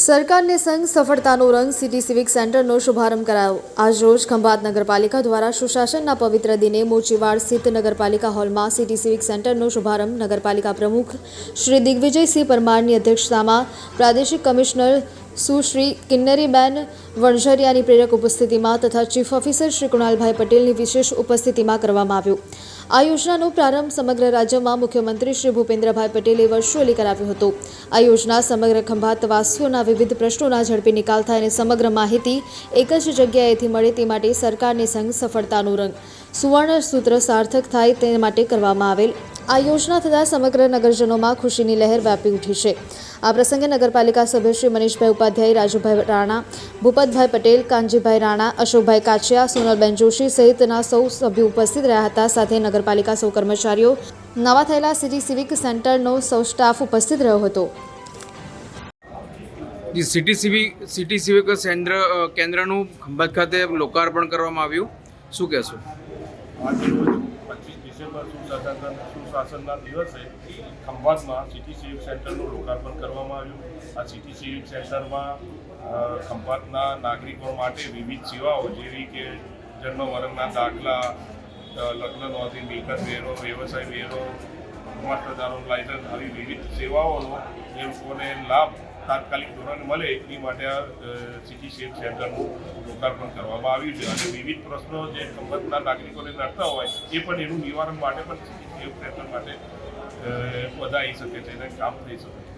સરકારને સંઘ સફળતાનો રંગ સિટી સિવિક સેન્ટરનો શુભારંભ કરાયો। આજરોજ ખંભાત નગરપાલિકા દ્વારા સુશાસનના પવિત્ર દિને મોચીવાડ સ્થિત નગરપાલિકા હોલમાં સિટી સિવિક સેન્ટરનો શુભારંભ નગરપાલિકા પ્રમુખ શ્રી દિગ્વિજયસિંહ પરમારની અધ્યક્ષતામાં પ્રાદેશિક કમિશનર સુશ્રી કિન્નરીબેન વણઝરિયાની પ્રેરક ઉપસ્થિતિમાં તથા ચીફ ઓફિસર શ્રી કુણાલભાઈ પટેલની વિશેષ ઉપસ્થિતિમાં કરવામાં આવ્યો। આ યોજનાનો પ્રારંભ સમગ્ર રાજ્યમાં મુખ્યમંત્રી શ્રી ભૂપેન્દ્રભાઈ પટેલે વર્ચ્યુઅલી કરાવ્યો હતો। આ યોજના સમગ્ર ખંભાતવાસીઓના વિવિધ પ્રશ્નોના ઝડપી નિકાલ થાય અને સમગ્ર માહિતી એક જ જગ્યાએથી મળે તે માટે સરકારને સંઘ સફળતાનો રંગ સુવર્ણ સૂત્ર સાર્થક થાય તે માટે કરવામાં આવેલ આ યોજના થતાં સમગ્ર નગરજનોમાં ખુશીની લહેર વ્યાપી ઉઠી છે। આ પ્રસંગે નગરપાલિકા સભ્ય શ્રી મનીષભાઈ ઉપાધ્યાય, રાજુભાઈ રાણા, ભૂપતભાઈ પટેલ, કાનજીભાઈ રાણા, અશોકભાઈ કાચિયા, સોનલબેન જોશી સહિતના સૌ સભ્યો ઉપસ્થિત રહ્યા હતા। સાથે નગરપાલિકા સૌ કર્મચારીઓ, નવા થયેલા સિટી સિવિક સેન્ટરનો સૌ સ્ટાફ ઉપસ્થિત રહ્યો હતો। સિટી સિવિક કેન્દ્રનું ખંભાત ખાતે લોકાર્પણ કરવામાં આવ્યું, શું કહેશો? આજે રોજ 25 ડિસેમ્બર સુશાસનના દિવસે ખંભાતમાં સિટી સિવિક સેન્ટરનું લોકાર્પણ કરવામાં આવ્યું। આ સિટી સિવિક સેન્ટરમાં ખંભાતના નાગરિકો માટે વિવિધ સેવાઓ જેવી કે જન્મ મરણના દાખલા, લગ્ન નોંધણી, મિલકત વેરો, વ્યવસાય વેરો, માસ્ટરદારનું લાયસન્સ આવી વિવિધ સેવાઓનો એ લોકોને લાભ તાત્કાલિક ધોરણે મળે એ માટે આ સિટી સિવિક સેન્ટરનું લોકાર્પણ કરવામાં આવ્યું છે અને વિવિધ પ્રશ્નો જે ખંભાતના નાગરિકોને નડતા હોય એ પણ એનું નિવારણ માટે પણ સિટી સિવિક સેન્ટર માટે બધા આવી શકે છે અને કામ થઈ શકે છે।